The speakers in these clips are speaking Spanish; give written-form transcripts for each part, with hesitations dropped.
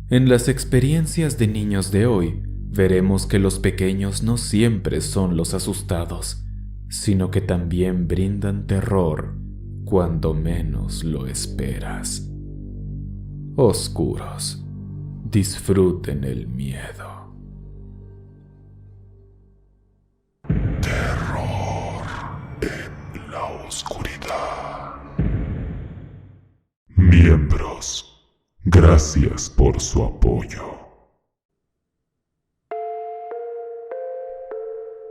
En las experiencias de niños de hoy, veremos que los pequeños no siempre son los asustados, sino que también brindan terror cuando menos lo esperas. Oscuros, disfruten el miedo. Terror en la oscuridad. Miembros, gracias por su apoyo.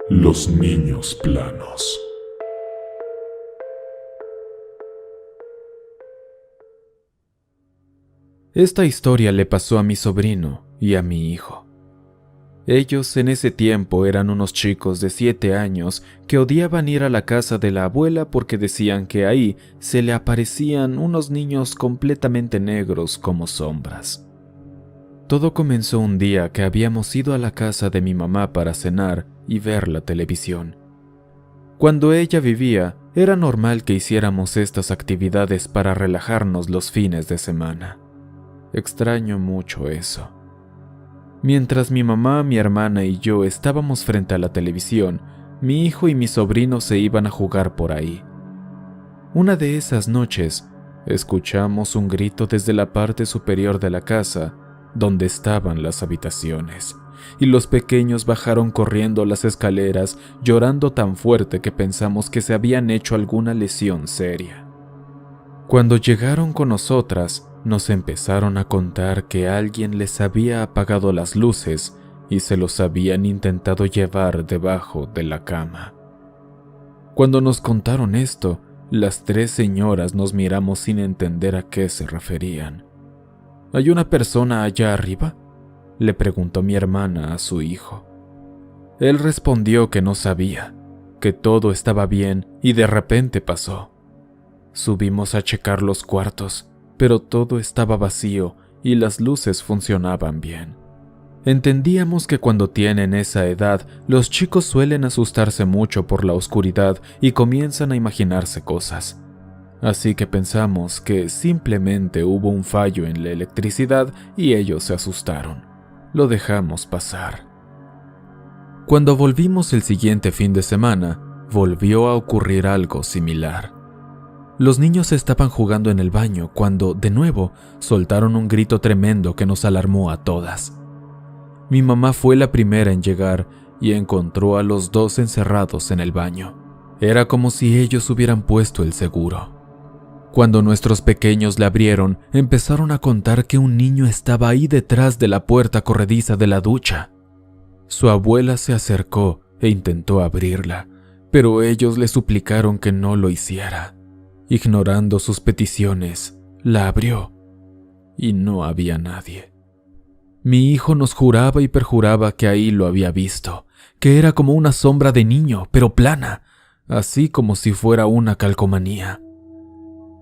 Los niños planos. Esta historia le pasó a mi sobrino y a mi hijo. Ellos en ese tiempo eran unos chicos de 7 años que odiaban ir a la casa de la abuela porque decían que ahí se le aparecían unos niños completamente negros como sombras. Todo comenzó un día que habíamos ido a la casa de mi mamá para cenar y ver la televisión. Cuando ella vivía, era normal que hiciéramos estas actividades para relajarnos los fines de semana. Extraño mucho eso. Mientras mi mamá, mi hermana y yo estábamos frente a la televisión, mi hijo y mi sobrino se iban a jugar por ahí. Una de esas noches, escuchamos un grito desde la parte superior de la casa, donde estaban las habitaciones, y los pequeños bajaron corriendo las escaleras, llorando tan fuerte que pensamos que se habían hecho alguna lesión seria. Cuando llegaron con nosotras, nos empezaron a contar que alguien les había apagado las luces y se los habían intentado llevar debajo de la cama. Cuando nos contaron esto, las 3 señoras nos miramos sin entender a qué se referían. ¿Hay una persona allá arriba?, le preguntó mi hermana a su hijo. Él respondió que no sabía, que todo estaba bien y de repente pasó. Subimos a checar los cuartos, pero todo estaba vacío y las luces funcionaban bien. Entendíamos que cuando tienen esa edad, los chicos suelen asustarse mucho por la oscuridad y comienzan a imaginarse cosas. Así que pensamos que simplemente hubo un fallo en la electricidad y ellos se asustaron. Lo dejamos pasar. Cuando volvimos el siguiente fin de semana, volvió a ocurrir algo similar. Los niños estaban jugando en el baño cuando, de nuevo, soltaron un grito tremendo que nos alarmó a todas. Mi mamá fue la primera en llegar y encontró a los 2 encerrados en el baño. Era como si ellos hubieran puesto el seguro. Cuando nuestros pequeños le abrieron, empezaron a contar que un niño estaba ahí detrás de la puerta corrediza de la ducha. Su abuela se acercó e intentó abrirla, pero ellos le suplicaron que no lo hiciera. Ignorando sus peticiones, la abrió y no había nadie. Mi hijo nos juraba y perjuraba que ahí lo había visto, que era como una sombra de niño, pero plana, así como si fuera una calcomanía.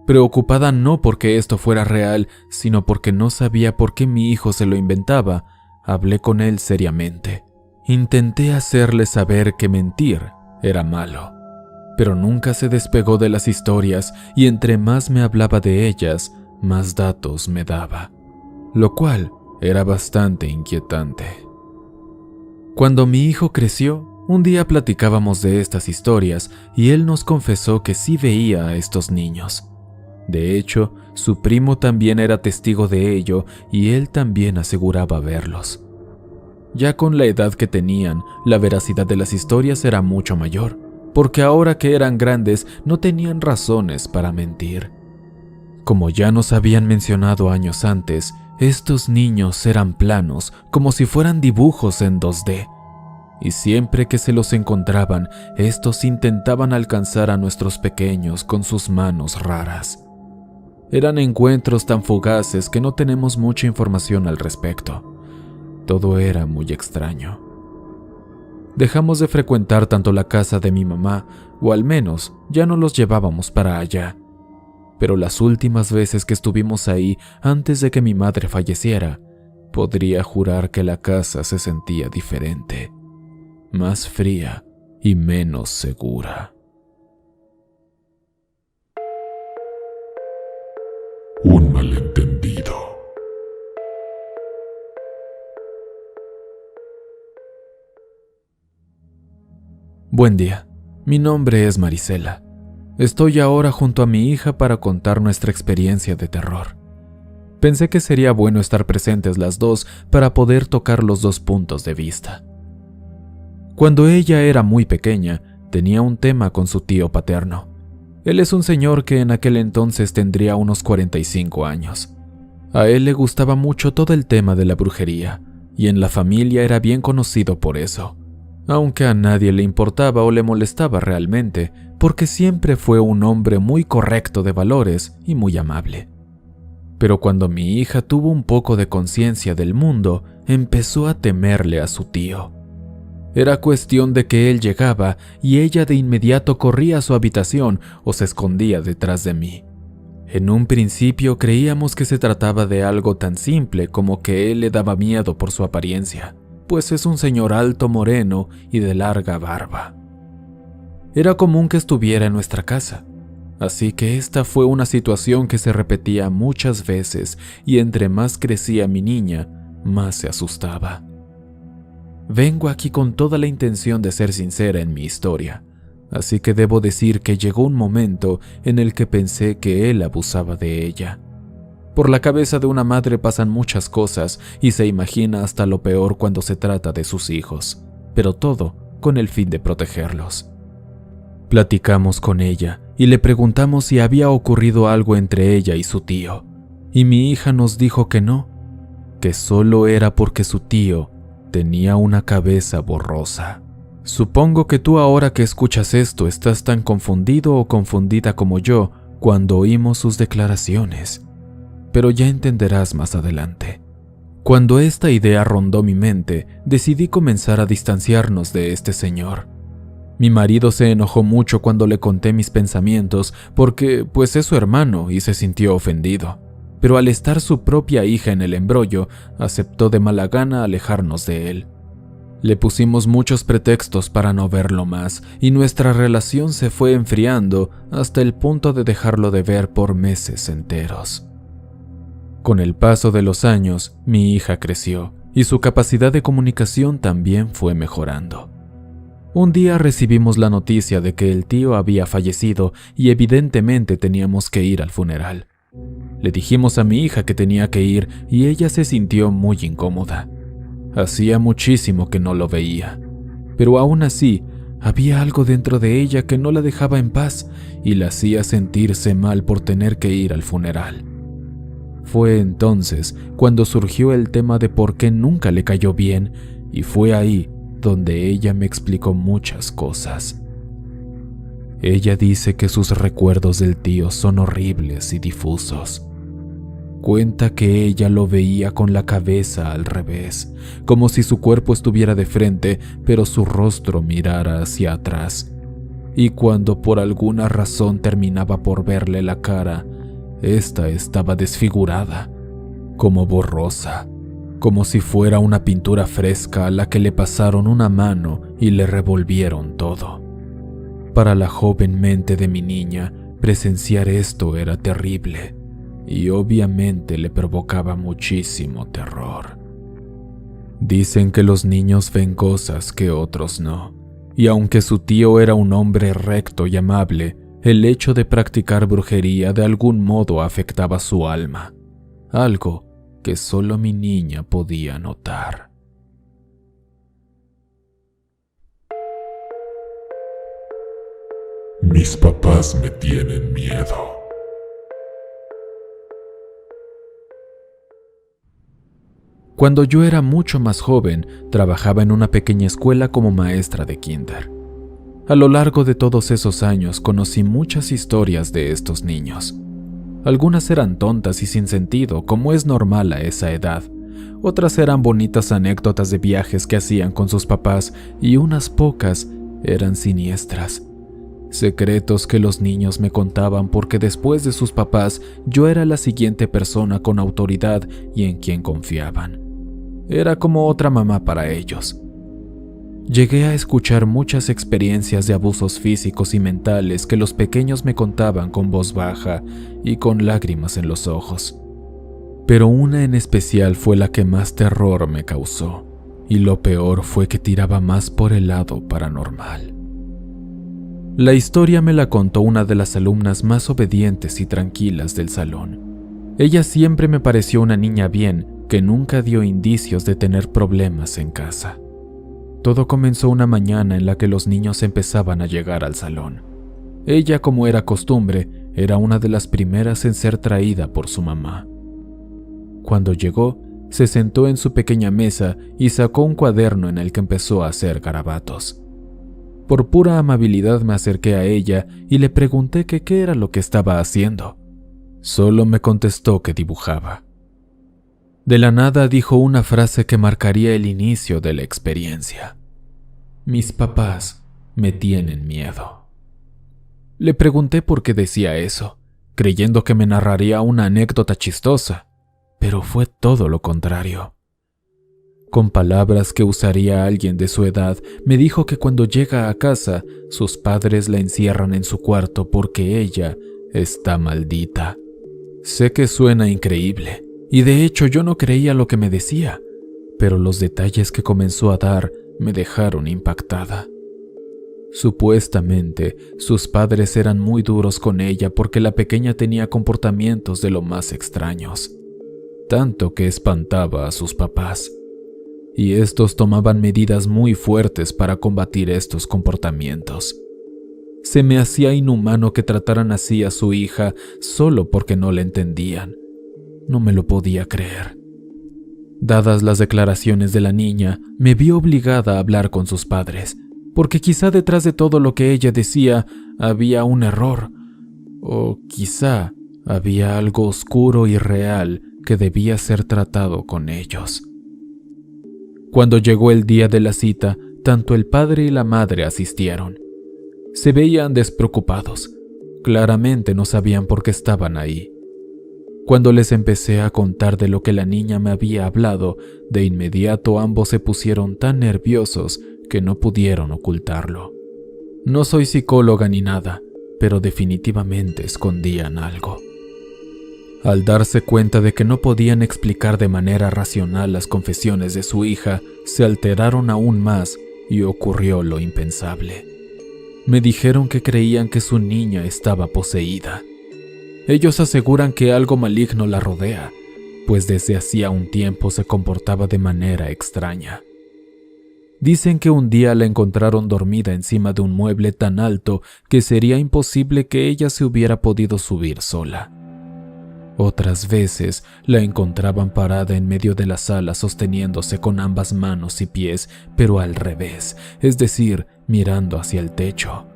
Preocupada no porque esto fuera real, sino porque no sabía por qué mi hijo se lo inventaba, hablé con él seriamente. Intenté hacerle saber que mentir era malo, pero nunca se despegó de las historias y entre más me hablaba de ellas, más datos me daba, lo cual era bastante inquietante. Cuando mi hijo creció, un día platicábamos de estas historias y él nos confesó que sí veía a estos niños. De hecho, su primo también era testigo de ello y él también aseguraba verlos. Ya con la edad que tenían, la veracidad de las historias era mucho mayor, porque ahora que eran grandes no tenían razones para mentir. Como ya nos habían mencionado años antes, estos niños eran planos, como si fueran dibujos en 2D. Y siempre que se los encontraban, estos intentaban alcanzar a nuestros pequeños con sus manos raras. Eran encuentros tan fugaces que no tenemos mucha información al respecto. Todo era muy extraño. Dejamos de frecuentar tanto la casa de mi mamá, o al menos ya no los llevábamos para allá. Pero las últimas veces que estuvimos ahí antes de que mi madre falleciera, podría jurar que la casa se sentía diferente, más fría y menos segura. Un malentendido. Buen día, mi nombre es Marisela. Estoy ahora junto a mi hija para contar nuestra experiencia de terror. Pensé que sería bueno estar presentes las dos para poder tocar los dos puntos de vista. Cuando ella era muy pequeña, tenía un tema con su tío paterno. Él es un señor que en aquel entonces tendría unos 45 años. A él le gustaba mucho todo el tema de la brujería, y en la familia era bien conocido por eso, aunque a nadie le importaba o le molestaba realmente, porque siempre fue un hombre muy correcto de valores y muy amable. Pero cuando mi hija tuvo un poco de conciencia del mundo, empezó a temerle a su tío. Era cuestión de que él llegaba y ella de inmediato corría a su habitación o se escondía detrás de mí. En un principio creíamos que se trataba de algo tan simple como que él le daba miedo por su apariencia, pues es un señor alto, moreno y de larga barba. Era común que estuviera en nuestra casa, así que esta fue una situación que se repetía muchas veces y entre más crecía mi niña, más se asustaba. Vengo aquí con toda la intención de ser sincera en mi historia, así que debo decir que llegó un momento en el que pensé que él abusaba de ella. Por la cabeza de una madre pasan muchas cosas y se imagina hasta lo peor cuando se trata de sus hijos, pero todo con el fin de protegerlos. Platicamos con ella y le preguntamos si había ocurrido algo entre ella y su tío, y mi hija nos dijo que no, que solo era porque su tío tenía una cabeza borrosa. Supongo que tú ahora que escuchas esto estás tan confundido o confundida como yo cuando oímos sus declaraciones, pero ya entenderás más adelante. Cuando esta idea rondó mi mente, decidí comenzar a distanciarnos de este señor. Mi marido se enojó mucho cuando le conté mis pensamientos porque pues es su hermano y se sintió ofendido. Pero al estar su propia hija en el embrollo, aceptó de mala gana alejarnos de él. Le pusimos muchos pretextos para no verlo más y nuestra relación se fue enfriando hasta el punto de dejarlo de ver por meses enteros. Con el paso de los años, mi hija creció y su capacidad de comunicación también fue mejorando. Un día recibimos la noticia de que el tío había fallecido y evidentemente teníamos que ir al funeral. Le dijimos a mi hija que tenía que ir y ella se sintió muy incómoda. Hacía muchísimo que no lo veía, pero aún así había algo dentro de ella que no la dejaba en paz y la hacía sentirse mal por tener que ir al funeral. Fue entonces cuando surgió el tema de por qué nunca le cayó bien y fue ahí donde ella me explicó muchas cosas. Ella dice que sus recuerdos del tío son horribles y difusos. Cuenta que ella lo veía con la cabeza al revés, como si su cuerpo estuviera de frente, pero su rostro mirara hacia atrás. Y cuando por alguna razón terminaba por verle la cara, esta estaba desfigurada, como borrosa, como si fuera una pintura fresca a la que le pasaron una mano y le revolvieron todo. Para la joven mente de mi niña, presenciar esto era terrible y obviamente le provocaba muchísimo terror. Dicen que los niños ven cosas que otros no, y aunque su tío era un hombre recto y amable, el hecho de practicar brujería de algún modo afectaba su alma, algo que solo mi niña podía notar. Mis papás me tienen miedo. Cuando yo era mucho más joven, trabajaba en una pequeña escuela como maestra de kinder. A lo largo de todos esos años conocí muchas historias de estos niños. Algunas eran tontas y sin sentido, como es normal a esa edad. Otras eran bonitas anécdotas de viajes que hacían con sus papás y unas pocas eran siniestras. Secretos que los niños me contaban porque después de sus papás yo era la siguiente persona con autoridad y en quien confiaban. Era como otra mamá para ellos. Llegué a escuchar muchas experiencias de abusos físicos y mentales que los pequeños me contaban con voz baja y con lágrimas en los ojos. Pero una en especial fue la que más terror me causó, y lo peor fue que tiraba más por el lado paranormal. La historia me la contó una de las alumnas más obedientes y tranquilas del salón. Ella siempre me pareció una niña bien, que nunca dio indicios de tener problemas en casa. Todo comenzó una mañana en la que los niños empezaban a llegar al salón. Ella, como era costumbre, era una de las primeras en ser traída por su mamá. Cuando llegó, se sentó en su pequeña mesa y sacó un cuaderno en el que empezó a hacer garabatos. Por pura amabilidad me acerqué a ella y le pregunté que qué era lo que estaba haciendo. Solo me contestó que dibujaba. De la nada dijo una frase que marcaría el inicio de la experiencia. Mis papás me tienen miedo. Le pregunté por qué decía eso, creyendo que me narraría una anécdota chistosa, pero fue todo lo contrario. Con palabras que usaría alguien de su edad, me dijo que cuando llega a casa, sus padres la encierran en su cuarto porque ella está maldita. Sé que suena increíble, y de hecho yo no creía lo que me decía, pero los detalles que comenzó a dar me dejaron impactada. Supuestamente, sus padres eran muy duros con ella porque la pequeña tenía comportamientos de lo más extraños, tanto que espantaba a sus papás. Y estos tomaban medidas muy fuertes para combatir estos comportamientos. Se me hacía inhumano que trataran así a su hija solo porque no la entendían. No me lo podía creer. Dadas las declaraciones de la niña, me vi obligada a hablar con sus padres, porque quizá detrás de todo lo que ella decía había un error, o quizá había algo oscuro y real que debía ser tratado con ellos. Cuando llegó el día de la cita, tanto el padre y la madre asistieron. Se veían despreocupados. Claramente no sabían por qué estaban ahí. Cuando les empecé a contar de lo que la niña me había hablado, de inmediato ambos se pusieron tan nerviosos que no pudieron ocultarlo. No soy psicóloga ni nada, pero definitivamente escondían algo. Al darse cuenta de que no podían explicar de manera racional las confesiones de su hija, se alteraron aún más y ocurrió lo impensable. Me dijeron que creían que su niña estaba poseída. Ellos aseguran que algo maligno la rodea, pues desde hacía un tiempo se comportaba de manera extraña. Dicen que un día la encontraron dormida encima de un mueble tan alto que sería imposible que ella se hubiera podido subir sola. Otras veces la encontraban parada en medio de la sala sosteniéndose con ambas manos y pies, pero al revés, es decir, mirando hacia el techo.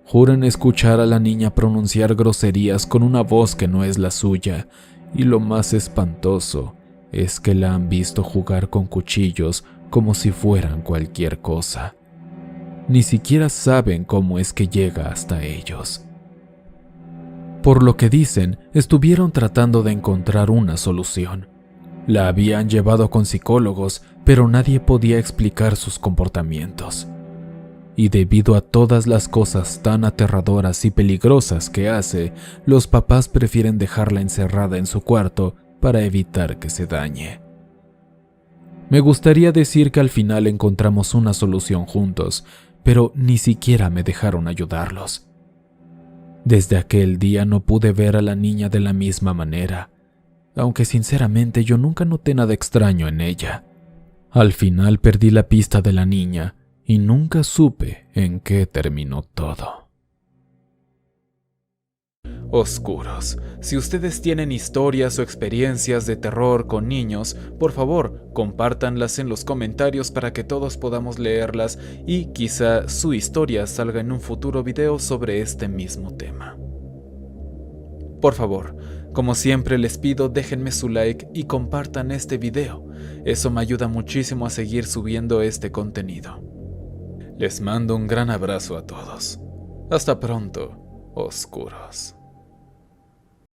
Juran escuchar a la niña pronunciar groserías con una voz que no es la suya, y lo más espantoso es que la han visto jugar con cuchillos como si fueran cualquier cosa. Ni siquiera saben cómo es que llega hasta ellos. Por lo que dicen, estuvieron tratando de encontrar una solución. La habían llevado con psicólogos, pero nadie podía explicar sus comportamientos. Y debido a todas las cosas tan aterradoras y peligrosas que hace, los papás prefieren dejarla encerrada en su cuarto para evitar que se dañe. Me gustaría decir que al final encontramos una solución juntos, pero ni siquiera me dejaron ayudarlos. Desde aquel día no pude ver a la niña de la misma manera, aunque sinceramente yo nunca noté nada extraño en ella. Al final perdí la pista de la niña y nunca supe en qué terminó todo. Oscuros. Si ustedes tienen historias o experiencias de terror con niños, por favor, compártanlas en los comentarios para que todos podamos leerlas y quizá su historia salga en un futuro video sobre este mismo tema. Por favor, como siempre les pido, déjenme su like y compartan este video. Eso me ayuda muchísimo a seguir subiendo este contenido. Les mando un gran abrazo a todos. Hasta pronto, oscuros.